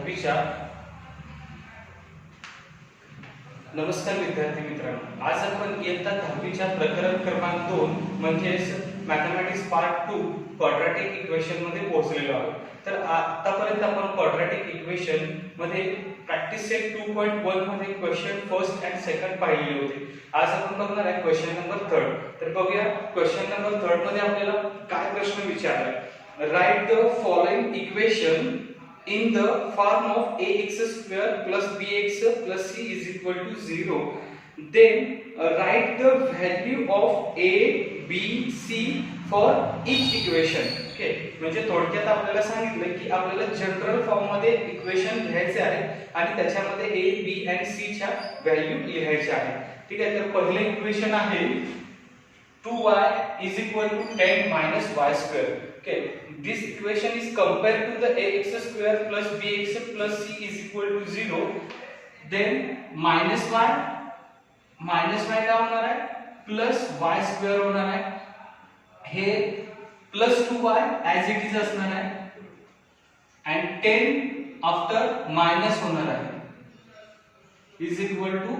10वीच्या नमस्कार विद्यार्थी मित्रांनो, आज आपण इयत्ता 10वीच्या प्रकरण क्रमांक 2 म्हणजेच मॅथमॅटिक्स पार्ट 2 क्वाड्रॅटिक इक्वेशन मध्ये पोहोचलेलो आहोत. तर आतापर्यंत आपण क्वाड्रॅटिक इक्वेशन मध्ये प्रॅक्टिस सेट 2.1 मध्ये क्वेश्चन फर्स्ट अँड सेकंड पाहिले होते. आज आपण बघणार आहे क्वेश्चन नंबर 3. तर बघूया क्वेश्चन नंबर 3 मध्ये आपल्याला काय प्रश्न विचारलाय. Write the following equation in the form of ax square plus bx plus c is equal to 0. Then write the value of a, b, c for each equation. Okay, म्हणजे थोडक्यात आपल्याला सांगितलं की आपल्याला जनरल फॉर्म मध्ये equation लिहायचे आहे आणि त्याच्यामध्ये a, b आणि c च्या व्हॅल्यू लिहायच्या आहेत. ठीक आहे, तर पहिले इक्वेशन आहे 2y is equal to 10 minus y square. Okay, this equation is compared to the ax square plus bx plus c is equal to 0. Then minus y काय होणार आहे प्लस y square होणार आहे. हे plus 2y as it is असणार आहे and 10 after minus होणार आहे is equal to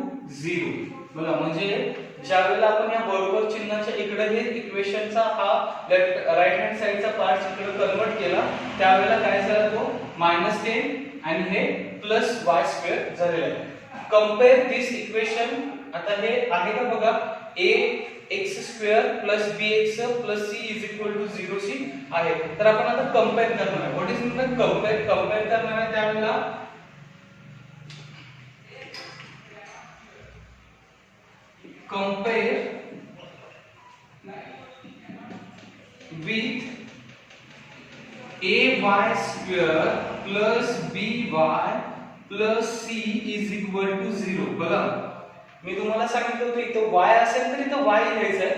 0. बघा, म्हणजे ज्यावेळेला आपण या बरोबर चिन्हाच्या इकडे हे इक्वेशनचा हा लेफ्ट राइट हँड साइडचा पार्ट इकडे कन्वर्ट केला, त्यावेळेला काय झाला तो -10 आणि हे प्लस y स्क्वेअर झालेला आहे. Compare this equation. आता हे आहे का बघा, ax square plus bx plus c is equal to 0 शी आहे. तर आपण आता कंपेअर करणार आहे. व्हॉट इज मीन कंपेअर करणार आहे. त्यावेळेला compare with ay square plus by plus c is equal to 0. बघा, मी तुम्हाला सांगितलं होतं इथं y असेल तर इथं y लिहायचं आहे.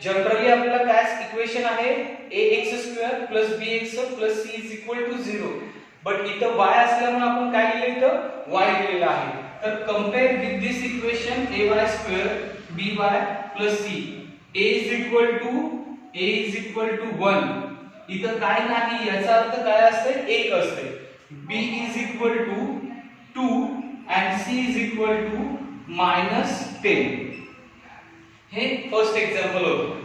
जनरली आपल्याला काय इक्वेशन आहे ax square plus bx plus c is equal to 0. But इथं y असल्यामुळे आपण काय लिहिलं, इथं y लिहिलेलं आहे. तर compare with this equation ay square by plus c a is equal to 1. इथं काय नाही, याचा अर्थ काय असते, 1 असते. b is equal to 2 and c is equal to -10. हे फर्स्ट एक्झाम्पल होतं.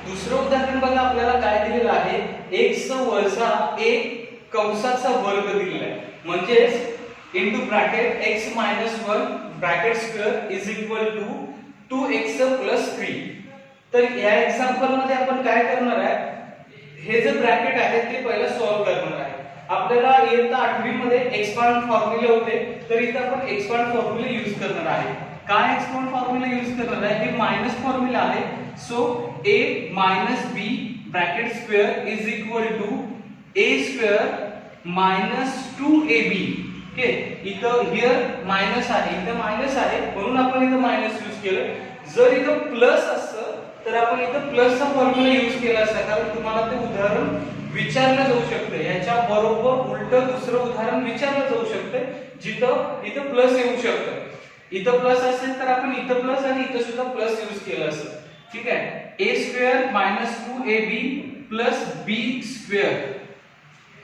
दुसरं उदाहरण बघा, आपल्याला काय दिलेलं आहे, x वजा a कंसाचा वर्ग दिलेला आहे. म्हणजेच into bracket x - 1 bracket square is equal to 2x + 3. तर या एक्झाम्पल मध्ये आपण काय करणार आहे, हे जे ब्रॅकेट आहे ते पहिला सॉल्व्ह करणार आहे. आपल्याला इयत्ता 8वी मध्ये एक्सपांड फॉर्म्युले होते, तर इथे आपण एक्सपांड फॉर्म्युले यूज करणार आहे. काय एक्सपांड फॉर्म्युला यूज करणार आहे, हे मायनस फॉर्म्युला आहे. So a minus b bracket square is equal to a square minus 2ab. Okay, इथं हियर मायनस आहे, इथं मायनस आहे म्हणून आपण इथं मायनस यूज केलं. जर इथं प्लस असतं तर आपण इथं प्लसचा फॉर्म्युला यूज केला असता, कारण तुम्हाला ते उदाहरण विचारलं जाऊ शकते. याच्या बरोबर उलट दुसरं उदाहरण विचारलं जाऊ शकते जिथं इथं प्लस येऊ शकतं. इथं प्लस असेल तर आपण इथं प्लस आणि इथं सुद्धा प्लस यूज केलं असतं. ठीक आहे, a square minus 2ab plus b square.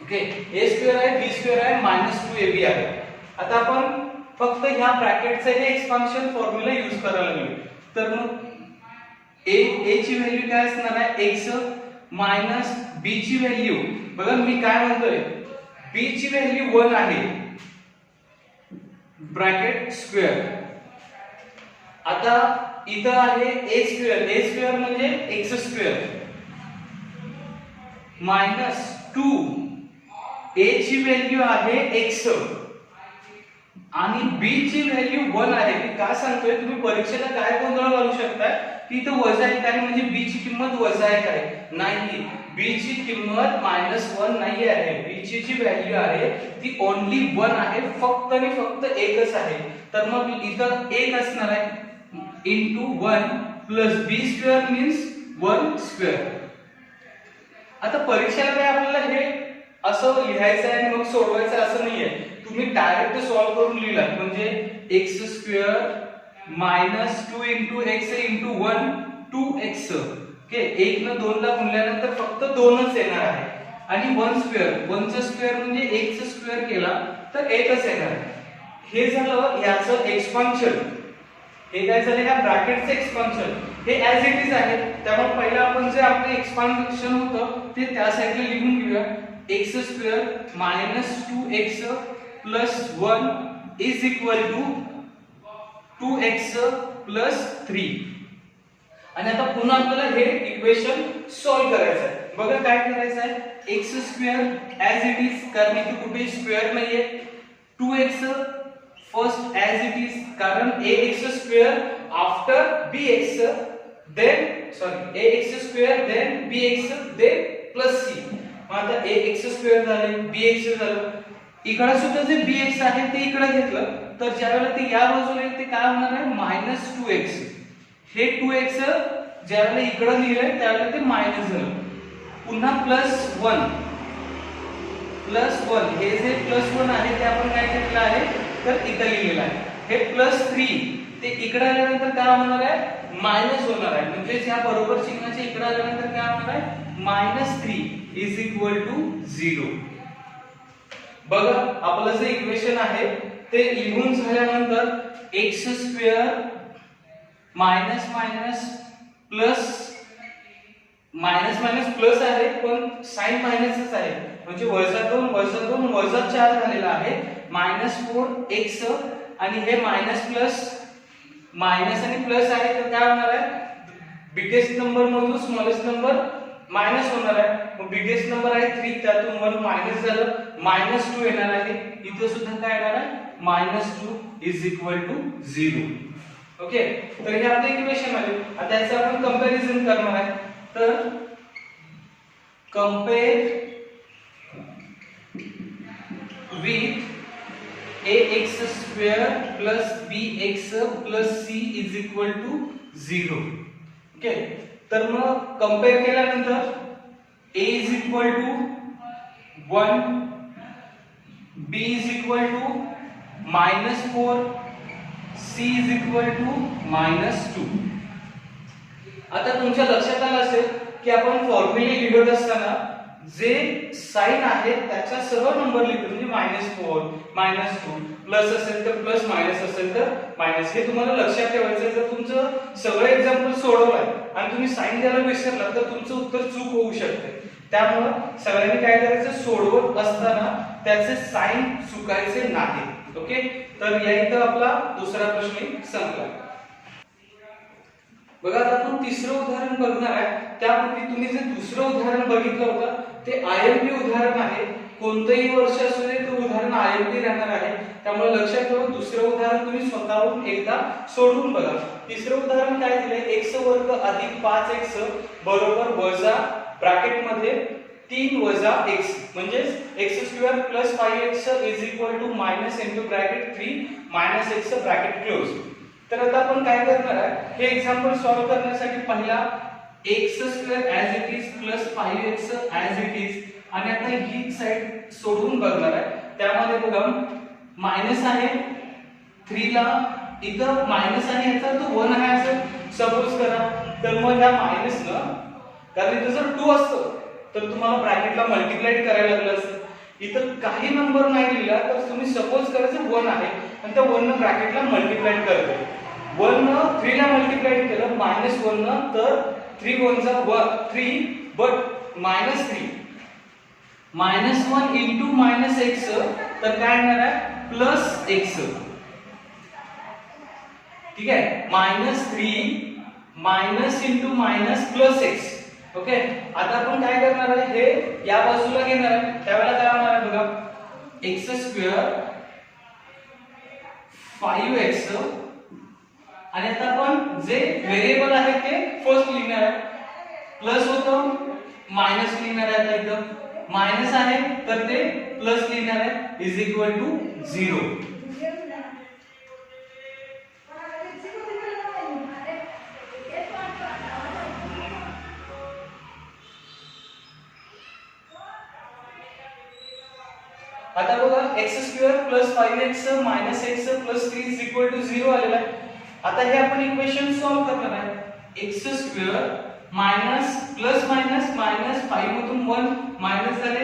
Okay, a square आहे, b स्क्वेअर आहे, -2ab आहे. आता आपण फक्त ह्या ब्रॅकेटचे हे एक्सपान्शन फॉर्म्युला यूज करायला लागलो. तर मग a ची व्हॅल्यू काय असणार आहे, x मायनस b ची व्हॅल्यू. बघा, मी काय म्हणतोय, b ची व्हॅल्यू 1 आहे ब्रॅकेट स्क्वेअर. आता इथं आहे a स्क्वेअर म्हणजे x स्क्वेअर मायनस 2. a ची व्हॅल्यू आहे x आणि b ची व्हॅल्यू 1 आहे. मी काय सांगतोय, तुम्ही परीक्षेला काय गोंधळ घालू शकता की इथं वजा 1 आहे म्हणजे b ची किंमत वजा 1 आहे. नाही, b ची किंमत -1 नाही आहे. b ची जी व्हॅल्यू आहे ती ओन्ली 1 आहे, फक्त आणि फक्त एकच आहे. तर मग इथं 1 असणार आहे into 1 plus b square means 1 square. आता परीक्षेला काय आपल्याला हे असं लिहायचं आहे आणि मग सोडवायचं असं नाहीये. तुम्ही डायरेक्ट सॉल्व्ह करून लिहिलात म्हणजे x square minus 2 into x into 1 2x. Okay, 1 न 2 ला गुणल्यानंतर फक्त 2च येणार आहे आणि 1 स्क्वेअर 1 चा स्क्वेअर म्हणजे 1 चा स्क्वेअर केला तर 1च येणार आहे. हे झालं याचं एक्सपान्शन. हे काय झालं, या ब्रॅकेटचं एक्सपान्शन. हे ऍज इट इज आहे, त्यामुळे पहिला आपण जे आपले एक्सपान्शन होतं ते त्या साइडला लिहून घेऊया. x square minus 2x plus 1 is equal to 2x plus 3. आणि आता पुन्हा आपल्याला हे इक्वेशन सॉल्व्ह करायचं आहे. बघा काय करायचं आहे, x square as it is, कारण इथे कुठे स्क्वेअर नाहीये. 2x first as it is, कारण ax square after bx, then sorry ax square then bx then plus c. मग आता ax स्क्वेअर झाले, bx झालं, इकडे सुद्धा जे bx आहे ते इकडे घेतलं तर ज्यावेळेला ते या बाजूला येईल ते काय होणार आहे मायनस 2x. हे 2x ज्यावेळेला इकडे लिहिलंय त्यावेळेला ते मायनस झालं. पुन्हा प्लस 1 हे जे प्लस 1 आहे ते आपण काय केलेलं आहे तर इथे लिहिलेलं आहे. हे प्लस 3 ते इकडे आल्यानंतर काय होणार आहे मायनस होणार आहे. म्हणजे या बरोबर चिन्हाच्या इकडे आल्यानंतर काय होणार आहे मायनस 3 इज इक्वल टू 0. बघा आपलं जे इक्वेशन आहे ते लिहून झाल्यानंतर x square minus minus plus आहे पण साइन मायनसच आहे म्हणजे वजा 2 वजा 4 झालेला आहे मायनस 4x. आणि हे मायनस प्लस मायनस आणि प्लस आहे तर काय होणार आहे बिगेस्ट नंबर मधून स्मॉलेस्ट नंबर मायनस होणार आहे. मग बिगेस्ट नंबर आहे 3, त्यातून 1 मायनस झालं -2 येणार आहे. इथे सुद्धा काय येणार आहे -2 इज इक्वल टू 0. ओके, तर हे आपले इक्वेशन आहे. आता याचं आपण कंपॅरिझन करणार आहे. तर compare with ax square plus bx plus c is equal to 0. Okay, तर मग कंपेअर केल्यानंतर a is equal to 1, b is equal to -4, c is equal to -2. आता तुमच्या लक्षात आलं असेल की आपण फॉर्म्युले लिहत असताना जे साइन आहे त्याच्या सर्व नंबर लिहितो म्हणजे -4, -2, प्लस असेल तर प्लस, मायनस असेल तर मायनस. हे तुम्हाला लक्षात ठेवायचं. जर तुमचं सगळं एक्झाम्पल सोडवलंय आणि तुम्ही साइन द्यायला विसरला तर तुमचं उत्तर चूक होऊ शकते. त्यामुळे सगळ्यांनी काय करायचं, सोडवत असताना त्याचे साइन चुकायचे नाही. ओके, तर या इथं आपला दुसरा प्रश्न संपला. बघा आता आपण तिसरं उदाहरण बघणार आहे. त्यापूर्वी तुम्ही जे दुसरं उदाहरण बघितलं होतं ते आयएमपी उदाहरण आहे. कोणतंही वर्ष असू दे ते उदाहरण आयएमपी राहणार आहे. त्यामुळे लक्षात ठेवा दुसरं उदाहरण तुम्ही स्वतःहून एकदा सोडवून बघा. तिसरं उदाहरण काय दिलंय, x वर्ग अधिक 5x बरोबर वजा ब्रॅकेट मध्ये 3 वजा x म्हणजे x square plus 5x is equal to minus into bracket 3 minus x bracket close. तर आता आपण काय करणार आहे, हे एक्झाम्पल सॉल्व्ह करण्यासाठी पहिला x square as it is plus 5x as it is आणि आता ही साइड सोडून बघणार आहे. त्यामध्ये बघा मायनस आहे 3 ला, इथं मायनस आहे याचा तो 1 आहे असं सपोज करा. तर मग या मायनस न, कारण इथं जर 2 असतं तर तुम्हाला ब्रॅकेटला मल्टिप्लाय करायला लागलं असतं. इथं काही नंबर नाही दिला तर तुम्ही सपोज करायचं 1 आहे आणि त्या 1 न ब्रॅकेटला मल्टिप्लाय करते. 1 न 3 ला मल्टिप्लाय केलं -1 न, तर 3 1 जा 3 बट -3 -1 इंटू -x तर काय येणार आहे प्लस x. ठीक आहे, -3 minus into minus plus x. Okay, आता आपण काय करणार आहे, हे या बाजूला घेणार आहे. त्यावेळेला काय होणार आहे बघा x स्क्वेअर 5x आणि आता आपण जे व्हेरिएबल आहे ते फर्स्ट लिहिणार आहे. प्लस होतं मायनस लिहिणार आहे. आता इथं मायनस आहे तर ते प्लस लिहिणार आहे इज इक्वल टू 0. आता बघा x² + 5x - x + 3 = 0 आलेला आहे. आता हे आपण इक्वेशन सॉल्व्ह करणार आहे. x² प्लस मायनस 5 मधून 1 मायनस झाले,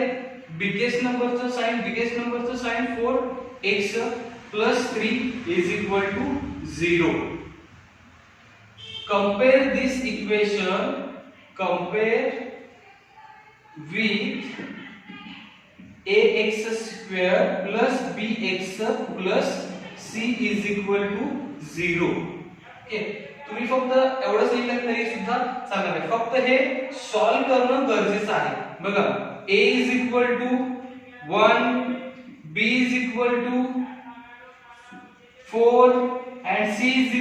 बिगेस्ट नंबरचं sign 4x + 3 = 0. Compare this equation with ax² + bx + c = 0. Okay, तुम्ही फक्त एवढंच लिहिलं तरी सुद्धा चालणार आहे. फक्त हे सॉल्व्ह करणं गरजेचं आहे. बघा, a = 1, b = 4 and c =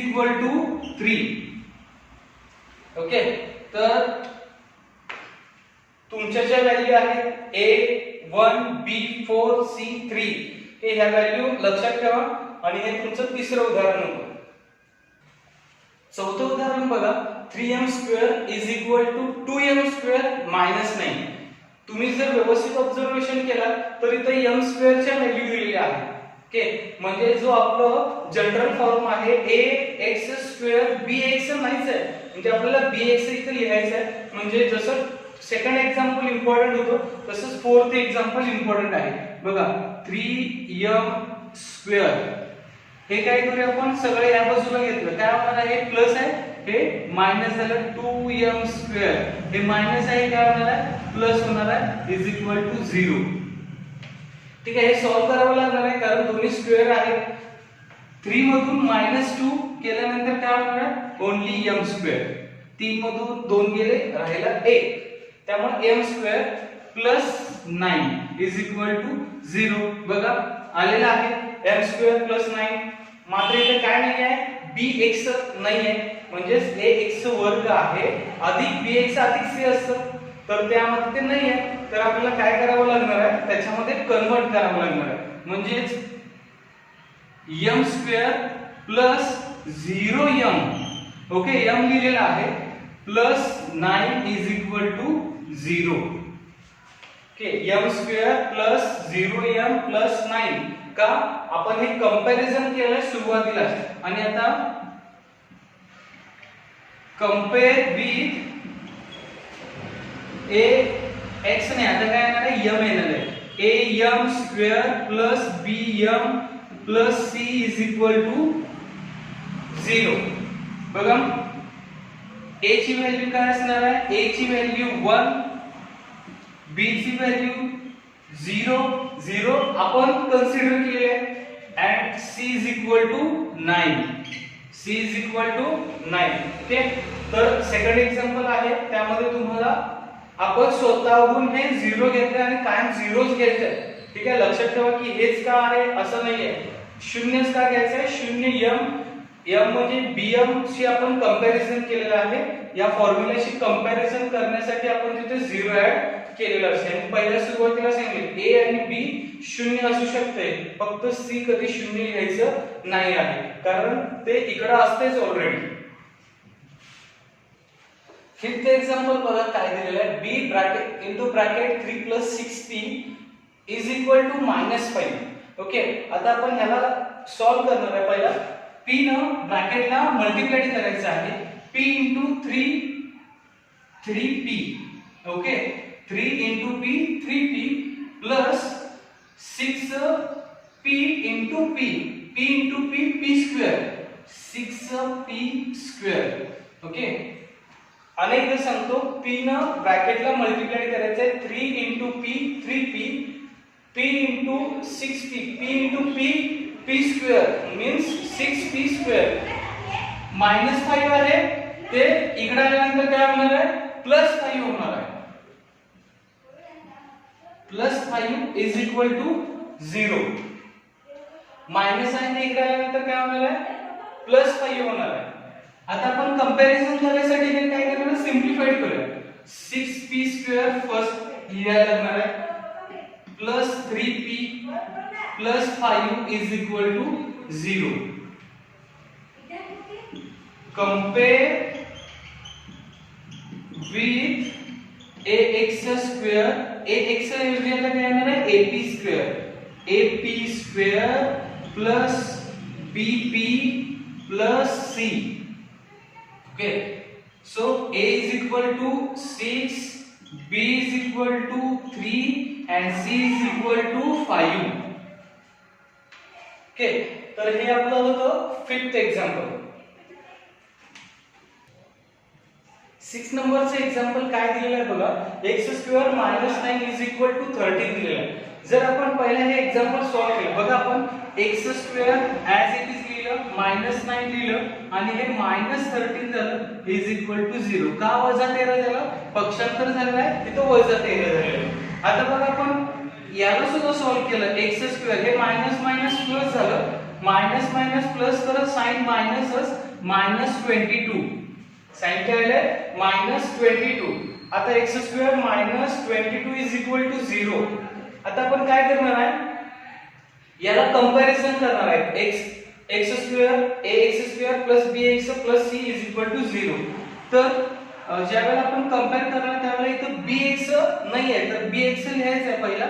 3. Okay, तर तुमच्या ज्या व्हॅल्यू आहेत a 1 b 4 c 3 हे ह्या व्हॅल्यू लक्षात ठेवा. आणि हे तुमचं तिसरं उदाहरण होतं. चौथं उदाहरण बघा, 3m² = 2m² - 9. तुम्ही जर व्यवस्थित ऑब्झर्वेशन केला तर इथे m² च्या व्हॅल्यू दिलेल्या आहेत. ओके, म्हणजे जो आपलं जनरल फॉर्म आहे ax² bx नाहीच आहे, म्हणजे आपल्याला bx इथे लिहायचं आहे. म्हणजे जसं सेकंड एक्झाम्पल इम्पॉर्टंट होतं तसंच फोर्थ एक्झाम्पल इम्पॉर्टंट आहे. बघा, 3m² हे काय करूया आपण, सगळे या बाजूला घेतलं, काय होणार आहे, प्लस आहे, हे मायनस झालं. 2m² हे मायनस आहे, काय होणार आहे, प्लस होणार आहे, = 0. ठीक आहे, हे सॉल्व्ह करावं लागणार आहे कारण दोन्ही स्क्वेअर आहेत. 3 मधून -2 केल्यानंतर काय होणार आहे, ओन्ली m². 3 मधून 2 गेले, राहिला 1. त्यामुळे m² + 9 = 0. बघा, आलेला आहे m² + 9. मात्र इथे काय नाही आहे, bx नाही आहे, म्हणजे ax² आहे अधिक bx अधिक c असतं, तर त्यामध्ये ते नाही आहे. तर आपल्याला काय करावं लागणार आहे, त्याच्यामध्ये कन्वर्ट करावं लागणार आहे. म्हणजेच m² + 0m, ओके, m लिहिलेला आहे, + 9 = 0. ओके, m² + 0m + 9 का आपण हे कंपॅरिझन केलंय सुरुवातीला. आणि आता कंपेअर विथ ax ने आता काय येणार आहे, m येणार आहे. am² + bm + c = 0. बघा, a ची व्हॅल्यू काय असणार आहे, a ची व्हॅल्यू 1, b ची व्हॅल्यू 0 आपण कन्सिडर केले and c = 9. ओके, तर सेकंड एक्झाम्पल आहे, त्यामध्ये तुम्हाला आपण स्वतःहून हे 0 घेतले आणि कायम 0च घ्यायचे. ठीक आहे, लक्षात ठेवा की हेच का आहे असं नाहीये, 0च का घ्यायचं आहे. 0m म्हणजे bm शी आपण कंपॅरिझन केलेलं आहे. या फॉर्म्युलाशी कंपॅरिझन करण्यासाठी आपण तिथे 0 ऍड केलेलं असेल. पहिल्या सुरुवातीला सांगितले a आणि b 0 असू शकते, फक्त c कधी 0 लिहायचं नाही आहे कारण ते इकडे असतेच ऑलरेडी. फिफ्थ एक्झाम्पल बघा काय दिलेलं आहे, b bracket into bracket 3 + 6p = -5. Okay, आता आपण ह्याला सॉल्व्ह करणार आहे. पहिला p न ब्रॅकेटला मल्टिप्लाय करायचं आहे, p * 3p. Okay, 3 * p 3p + 6p * p p × p 6p². Okay, अनेकदा सांगतो, p न ब्रॅकेटला मल्टिप्लाय करायचं आहे, 3 * p 3p p * 6p p × p² means 6p². -5 आहे, ते इकडे आल्यानंतर काय होणार आहे, +5 होणार आहे. +5 = 0. मायनस आहे ते इकडे आल्यानंतर काय होणार आहे, +5 होणार आहे. आता आपण कंपॅरिझन करण्यासाठी हे काय करणार, सिम्प्लिफाइड करूया. 6p² फर्स्ट लिहायला लागणार आहे, +3p + 5 = 0. Compare with ax² ax ऐवजी आता काय येणार आहे, ap². AP square plus BP plus C. Okay, so A is equal to 6, B is equal to 3 and C is equal to 5. Okay, तर हे आपलं होतं फिफ्थ एक्झाम्पल. 6 नंबरचं एक्झाम्पल काय दिलेलं आहे बघा, x² - 9 इज इक्वल टू 13 दिलेलं आहे. जर आपण पहिला हे एक्झाम्पल सॉल्व्ह केलं बघा, आपण x² ॲज इट इज लिहिलं, -9 लिहिलं आणि हे -13 झालं इज इक्वल टू 0. का -13 झालं? पक्षांतर झालेलं आहे, तिथं -13 झालेलं आहे. आता बघा आपण याला सुद्धा सॉल्व्ह केलं, x² हे मायनस मायनस प्लस झालं, मायनस मायनस प्लस तर साइन मायनसच, -22. साइन काय आले? -22. आता x² - 22 इज इक्वल टू 0. आता आपण काय करणार आहे, याला कंपॅरिझन करणार आहे. x² ax² plus bx plus c is equal to 0. तर ज्यावेळेला आपण कंपेअर करणार त्यावेळेला इथं bx नाही आहे, तर bx लिहायचं आहे पहिला,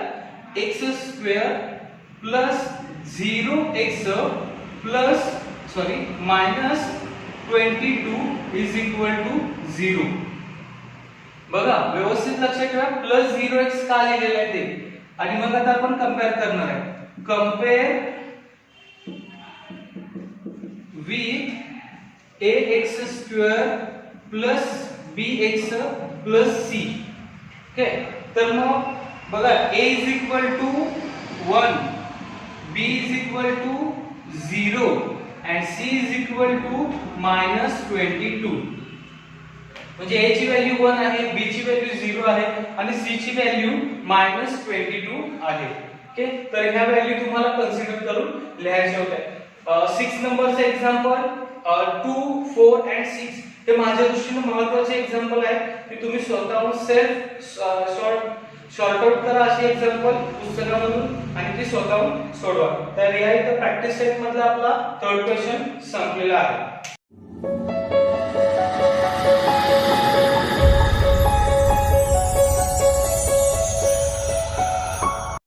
x² plus 0x plus -22 is equal to 0. बघा व्यवस्थित लक्षात ठेवा, प्लस 0x का लिहिलेलं आहे ते. आणि मग आता आपण कंपेअर करणार आहे. Compare with ax² plus bx plus c. Okay, तर मग बघा a is equal to 1, b is equal to 0 and c is equal to -22. म्हणजे a ची व्हॅल्यू 1 आहे, b ची व्हॅल्यू 0 आहे आणि c ची व्हॅल्यू -22 आहे. ओके, तर ह्या व्हॅल्यू तुम्हाला कन्सिडर करून लिहायच्या होत्या. 6 नंबरचे एक्झाम्पल 2, 4 and 6 हे माझ्या दृष्टीने महत्त्वाचे एक्झाम्पल आहे, की तुम्ही स्वतःहून सेल्फ शॉर्ट आउट करा असे एक्झाम्पल पुस्तकामधून आणि ते स्वतःहून सोडवा. तर या इथं प्रॅक्टिस सेट मधला आपला थर्ड क्वेश्चन संपलेला आहे.